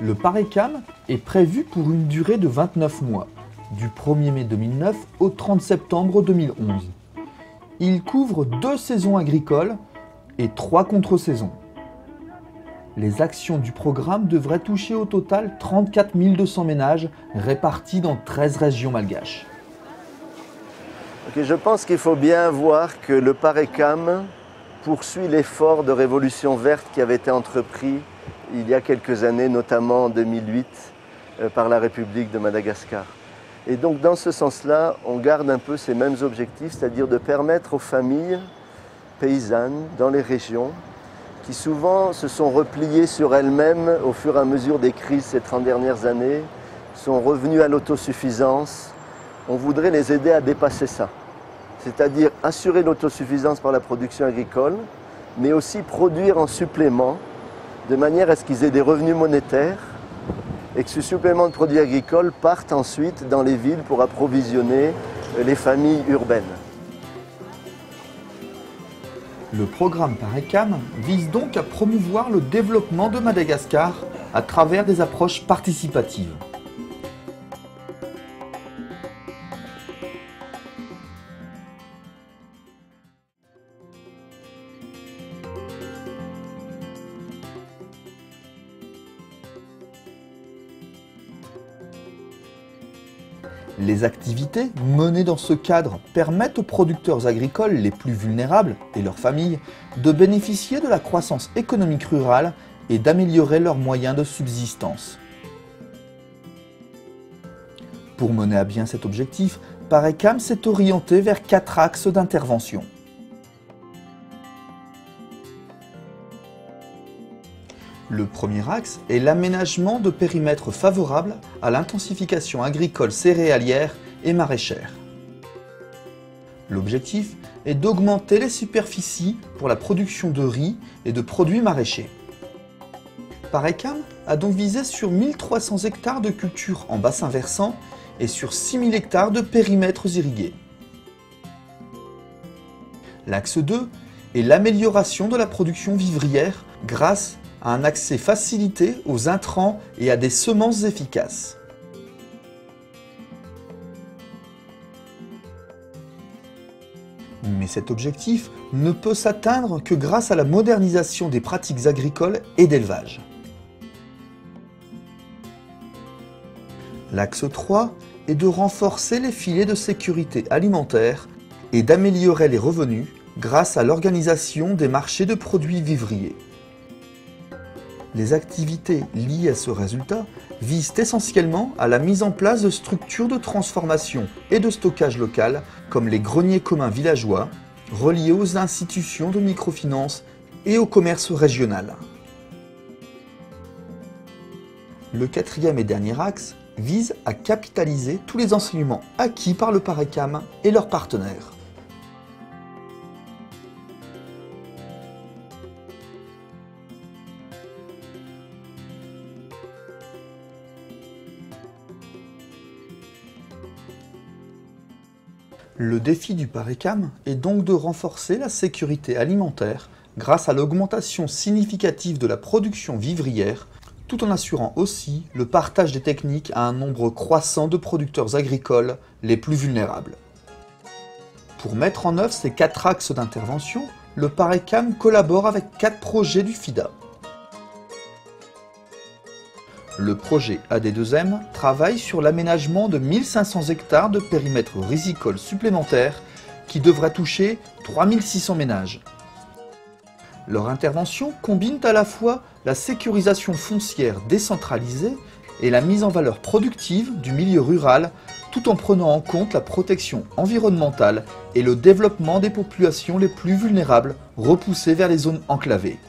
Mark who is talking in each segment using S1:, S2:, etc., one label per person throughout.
S1: Le PARECAM est prévu pour une durée de 29 mois, du 1er mai 2009 au 30 septembre 2011. Il couvre 2 saisons agricoles et 3 contre-saisons. Les actions du programme devraient toucher au total 34 200 ménages répartis dans 13 régions malgaches.
S2: Je pense qu'il faut bien voir que le PARECAM poursuit l'effort de révolution verte qui avait été entrepris il y a quelques années, notamment en 2008, par la République de Madagascar. Et donc dans ce sens-là, on garde un peu ces mêmes objectifs, c'est-à-dire de permettre aux familles paysannes dans les régions, qui souvent se sont repliées sur elles-mêmes au fur et à mesure des crises ces 30 dernières années, sont revenues à l'autosuffisance. On voudrait les aider à dépasser ça, c'est-à-dire assurer l'autosuffisance par la production agricole, mais aussi produire en supplément, de manière à ce qu'ils aient des revenus monétaires et que ce supplément de produits agricoles parte ensuite dans les villes pour approvisionner les familles urbaines.
S1: Le programme PARECAM vise donc à promouvoir le développement de Madagascar à travers des approches participatives. Les activités menées dans ce cadre permettent aux producteurs agricoles les plus vulnérables et leurs familles de bénéficier de la croissance économique rurale et d'améliorer leurs moyens de subsistance. Pour mener à bien cet objectif, PARECAM s'est orienté vers 4 axes d'intervention. Le premier axe est l'aménagement de périmètres favorables à l'intensification agricole céréalière et maraîchère. L'objectif est d'augmenter les superficies pour la production de riz et de produits maraîchers. PARECAM a donc visé sur 1300 hectares de cultures en bassin versant et sur 6000 hectares de périmètres irrigués. L'axe 2 est l'amélioration de la production vivrière grâce à un accès facilité aux intrants et à des semences efficaces. Mais cet objectif ne peut s'atteindre que grâce à la modernisation des pratiques agricoles et d'élevage. L'axe 3 est de renforcer les filets de sécurité alimentaire et d'améliorer les revenus grâce à l'organisation des marchés de produits vivriers. Les activités liées à ce résultat visent essentiellement à la mise en place de structures de transformation et de stockage locales comme les greniers communs villageois, reliés aux institutions de microfinance et au commerce régional. Le quatrième et dernier axe vise à capitaliser tous les enseignements acquis par le PARECAM et leurs partenaires. Le défi du PARECAM est donc de renforcer la sécurité alimentaire grâce à l'augmentation significative de la production vivrière, tout en assurant aussi le partage des techniques à un nombre croissant de producteurs agricoles les plus vulnérables. Pour mettre en œuvre ces 4 axes d'intervention, le PARECAM collabore avec 4 projets du FIDA. Le projet AD2M travaille sur l'aménagement de 1500 hectares de périmètres rizicoles supplémentaires qui devraient toucher 3600 ménages. Leur intervention combine à la fois la sécurisation foncière décentralisée et la mise en valeur productive du milieu rural, tout en prenant en compte la protection environnementale et le développement des populations les plus vulnérables repoussées vers les zones enclavées.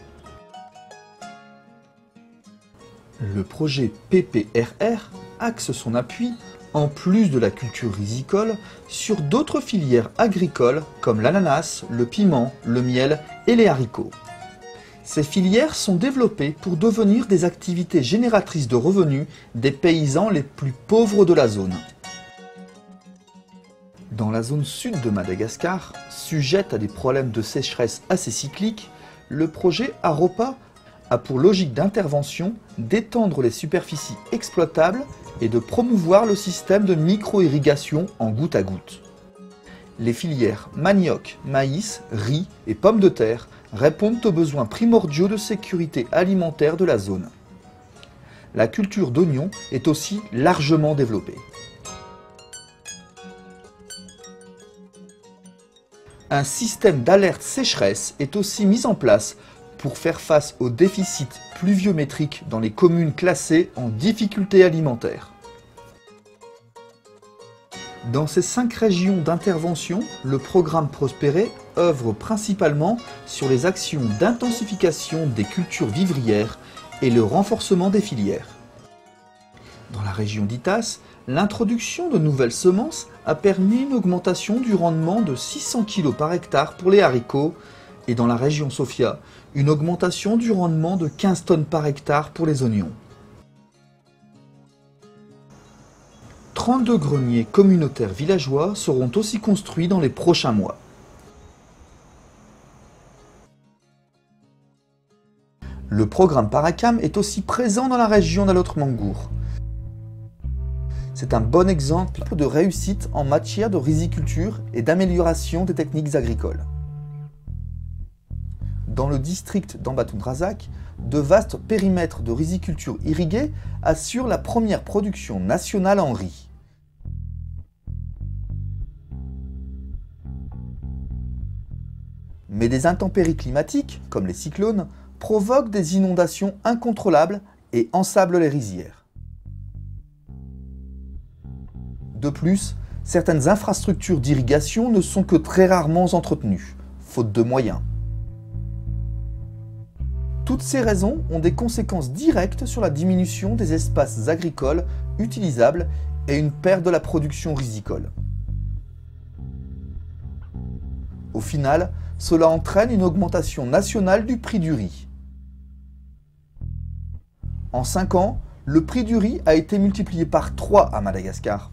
S1: Le projet PPRR axe son appui, en plus de la culture rizicole, sur d'autres filières agricoles comme l'ananas, le piment, le miel et les haricots. Ces filières sont développées pour devenir des activités génératrices de revenus des paysans les plus pauvres de la zone. Dans la zone sud de Madagascar, sujette à des problèmes de sécheresse assez cycliques, le projet AROPA a pour logique d'intervention d'étendre les superficies exploitables et de promouvoir le système de micro-irrigation en goutte à goutte. Les filières manioc, maïs, riz et pommes de terre répondent aux besoins primordiaux de sécurité alimentaire de la zone. La culture d'oignons est aussi largement développée. Un système d'alerte sécheresse est aussi mis en place pour faire face au déficit pluviométrique dans les communes classées en difficulté alimentaire. Dans ces 5 régions d'intervention, le programme Prospérer œuvre principalement sur les actions d'intensification des cultures vivrières et le renforcement des filières. Dans la région d'Itas, l'introduction de nouvelles semences a permis une augmentation du rendement de 600 kg par hectare pour les haricots et dans la région Sofia, une augmentation du rendement de 15 tonnes par hectare pour les oignons. 32 greniers communautaires villageois seront aussi construits dans les prochains mois. Le programme Paracam est aussi présent dans la région d'Alotr-Mangour. C'est un bon exemple de réussite en matière de riziculture et d'amélioration des techniques agricoles. Dans le district d'Ambatondrazak, de vastes périmètres de riziculture irriguée assurent la première production nationale en riz. Mais des intempéries climatiques, comme les cyclones, provoquent des inondations incontrôlables et ensablent les rizières. De plus, certaines infrastructures d'irrigation ne sont que très rarement entretenues, faute de moyens. Toutes ces raisons ont des conséquences directes sur la diminution des espaces agricoles utilisables et une perte de la production rizicole. Au final, cela entraîne une augmentation nationale du prix du riz. En 5 ans, le prix du riz a été multiplié par 3 à Madagascar.